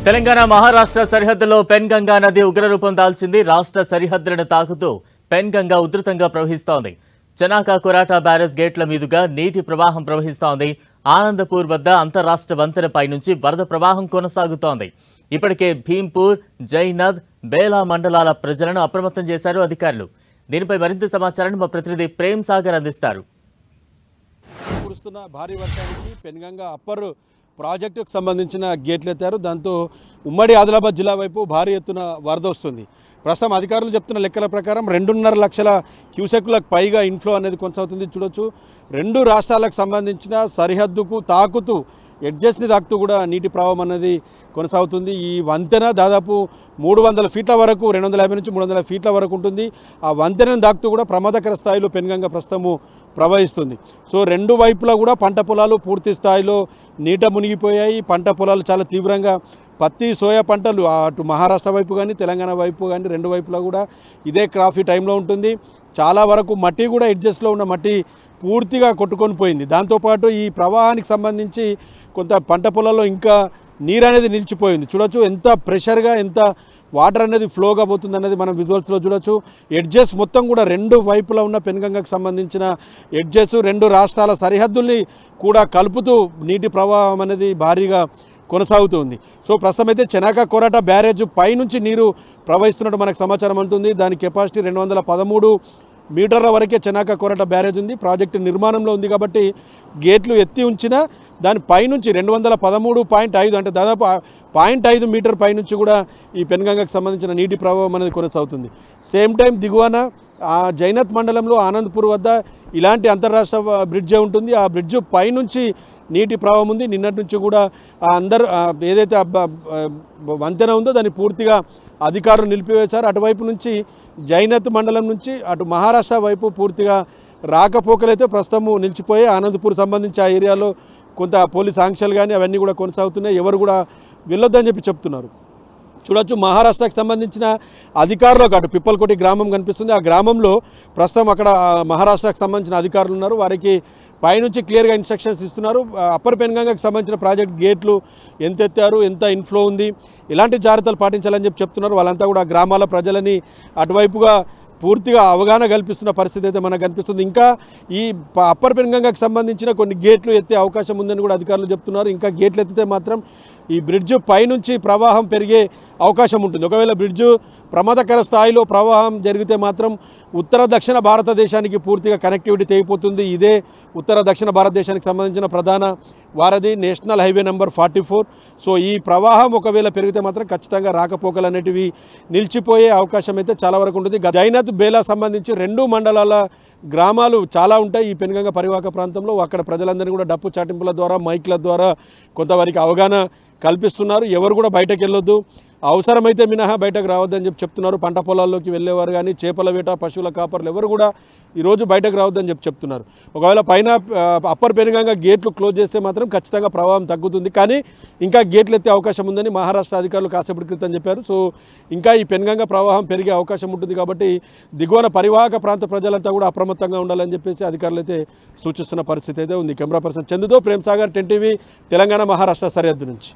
తెలంగాణ మహారాష్ట్ర సరిహద్దులో పెన్గంగా నది ఉగ్రరూపం దాల్చింది. రాష్ట్ర సరిహద్దులను తాకుతూ పెన్గంగా ఉధృతంగా ప్రవహిస్తోంది. చనాకా కొరాటా బ్యారేజ్ గేట్ల మీదుగా నీటి ప్రవాహం ప్రవహిస్తోంది. ఆనందపూర్ వద్ద అంతర్రాష్ట్ర వంతెనపై నుంచి వరద ప్రవాహం కొనసాగుతోంది. ఇప్పటికే భీంపూర్, జైనద్, బేలా మండలాల ప్రజలను అప్రమత్తం చేశారు అధికారులు. దీనిపై మరింత సమాచారాన్ని మా ప్రతినిధి ప్రేమ్ సాగర్ అందిస్తారు. కురుస్తున్న భారీ వర్షానికి పెన్గంగా అప్పర్ ప్రాజెక్టుకు సంబంధించిన గేట్లు ఎత్తారు. దాంతో ఉమ్మడి ఆదిలాబాద్ జిల్లా వైపు భారీ ఎత్తున వరద వస్తుంది. ప్రస్తుతం అధికారులు చెప్తున్న లెక్కల ప్రకారం 2.5 లక్షల క్యూసెక్లకు పైగా ఇన్ఫ్లో అనేది కొనసాగుతుంది. చూడొచ్చు, రెండు రాష్ట్రాలకు సంబంధించిన సరిహద్దుకు తాకుతూ ఎడ్జెస్ని తాకుతూ కూడా నీటి ప్రవాహం అనేది కొనసాగుతుంది. ఈ వంతెన దాదాపు 300 ఫీట్ల వరకు, 250 నుంచి 300 ఫీట్ల వరకు ఉంటుంది. ఆ వంతెనను దాకుతూ కూడా ప్రమాదకర స్థాయిలో పెన్గంగా ప్రస్తుతము ప్రవహిస్తుంది. సో రెండు వైపులా కూడా పంట పొలాలు పూర్తి స్థాయిలో నీట మునిగిపోయాయి. పంట పొలాలు చాలా తీవ్రంగా పత్తి, సోయా పంటలు అటు మహారాష్ట్ర వైపు కానీ తెలంగాణ వైపు కానీ రెండు వైపులా కూడా ఇదే క్రాఫ్ ఈ టైంలో ఉంటుంది. చాలా వరకు మట్టి కూడా ఎడ్జెస్ట్లో ఉన్న మట్టి పూర్తిగా కొట్టుకొని పోయింది. దాంతోపాటు ఈ ప్రవాహానికి సంబంధించి కొంత పంట పొలాల్లో ఇంకా నీరు అనేది నిలిచిపోయింది. చూడొచ్చు ఎంత ప్రెషర్గా, ఎంత వాటర్ అనేది ఫ్లోగా పోతుంది అనేది మనం విజువల్స్లో చూడొచ్చు. ఎడ్జెస్ మొత్తం కూడా రెండు వైపులా ఉన్న పెన్గంగకు సంబంధించిన ఎడ్జెస్ రెండు రాష్ట్రాల సరిహద్దుల్ని కూడా కలుపుతూ నీటి ప్రవాహం అనేది భారీగా కొనసాగుతుంది. సో ప్రస్తుతం అయితే చనాకా కొరాటా బ్యారేజ్ పైనుంచి నీరు ప్రవహిస్తున్నట్టు మనకు సమాచారం ఉంటుంది. దాని కెపాసిటీ 213 మీటర్ల వరకే చనాకా కొరాటా బ్యారేజ్ ఉంది. ప్రాజెక్టు నిర్మాణంలో ఉంది కాబట్టి గేట్లు ఎత్తి ఉంచినా దాని పైనుంచి 213.5 అంటే దాదాపు 0.5 మీటర్ పైనుంచి కూడా ఈ పెన్గంగకు సంబంధించిన నీటి ప్రవాహం అనేది కొనసాగుతుంది. సేమ్ టైం దిగువన జైనత్ మండలంలో ఆనందపూర్ వద్ద ఇలాంటి అంతర్రాష్ట్ర బ్రిడ్జే ఉంటుంది. ఆ బ్రిడ్జ్ పైనుంచి నీటి ప్రవాహం ఉంది. నిన్నటి నుంచి కూడా ఏదైతే వంతెన ఉందో దాన్ని పూర్తిగా అధికారులు నిలిపివేశారు. అటువైపు నుంచి జైనత్ మండలం నుంచి అటు మహారాష్ట్ర వైపు పూర్తిగా రాకపోకలైతే ప్రస్తుతము నిలిచిపోయి ఆనందపూర్ సంబంధించి ఆ ఏరియాలో కొంత పోలీస్ ఆంక్షలు కానీ అవన్నీ కూడా కొనసాగుతున్నాయి. ఎవరు కూడా వెళ్ళొద్దని చెప్తున్నారు. చూడొచ్చు, మహారాష్ట్రకు సంబంధించిన అధికారులకు అటు పిప్పల్కోటి గ్రామం కనిపిస్తుంది. ఆ గ్రామంలో ప్రస్తుతం అక్కడ మహారాష్ట్రకు సంబంధించిన అధికారులు ఉన్నారు. వారికి పైనుంచి క్లియర్గా ఇన్స్ట్రక్షన్స్ ఇస్తున్నారు. అప్పర్ పెన్గంగకు సంబంధించిన ప్రాజెక్ట్ గేట్లు ఎంత ఎత్తారు, ఎంత ఇన్ఫ్లో ఉంది, ఎలాంటి జాగ్రత్తలు పాటించాలని చెప్తున్నారు. వాళ్ళంతా కూడా గ్రామాల ప్రజలని అటువైపుగా పూర్తిగా అవగాహన కల్పిస్తున్న పరిస్థితి అయితే మనకు కనిపిస్తుంది. ఇంకా ఈ అప్పర్ పెన్గంగకు సంబంధించిన కొన్ని గేట్లు ఎత్తే అవకాశం ఉందని కూడా అధికారులు చెప్తున్నారు. ఇంకా గేట్లు ఎత్తితే మాత్రం ఈ బ్రిడ్జ్ పైనుంచి ప్రవాహం పెరిగే అవకాశం ఉంటుంది. ఒకవేళ బ్రిడ్జ్ ప్రమాదకర స్థాయిలో ప్రవాహం జరిగితే మాత్రం ఉత్తర దక్షిణ భారతదేశానికి పూర్తిగా కనెక్టివిటీ తెగిపోతుంది. ఇదే ఉత్తర దక్షిణ భారతదేశానికి సంబంధించిన ప్రధాన వారధి నేషనల్ హైవే నెంబర్ 44. సో ఈ ప్రవాహం ఒకవేళ పెరిగితే మాత్రం ఖచ్చితంగా రాకపోకలు అనేటివి నిలిచిపోయే అవకాశం అయితే చాలా వరకు ఉంటుంది. జైనత్, బేలా సంబంధించి రెండు మండలాల గ్రామాలు చాలా ఉంటాయి ఈ పెన్గంగ పరివాహక ప్రాంతంలో. అక్కడ ప్రజలందరినీ కూడా డప్పు చాటింపుల ద్వారా, మైక్ల ద్వారా కొంతవరకు అవగాహన కల్పిస్తున్నారు. ఎవరు కూడా బయటకు వెళ్ళొద్దు, అవసరమైతే మినహా బయటకు రావద్దని చెప్తున్నారు. పంట పొలాల్లోకి వెళ్ళేవారు కానీ, చేపల వేట, పశువుల కాపర్లు ఎవరు కూడా ఈరోజు బయటకు రావద్దని చెప్తున్నారు. ఒకవేళ పైన అప్పర్ పెన్గంగ గేట్లు క్లోజ్ చేస్తే మాత్రం ఖచ్చితంగా ప్రవాహం తగ్గుతుంది. కానీ ఇంకా గేట్లు ఎత్తే అవకాశం ఉందని మహారాష్ట్ర అధికారులు కాసేపటి క్రితం చెప్పారు. సో ఇంకా ఈ పెన్గంగ ప్రవాహం పెరిగే అవకాశం ఉంటుంది కాబట్టి దిగువన పరివాహక ప్రాంత ప్రజలంతా కూడా అప్రమత్తంగా ఉండాలని చెప్పేసి అధికారులు అయితే సూచిస్తున్న పరిస్థితి అయితే ఉంది. కెమెరా పర్సన్ చందుతో ప్రేమ్ సాగర్, 10 టీవీ, తెలంగాణ మహారాష్ట్ర సరిహద్దు నుంచి.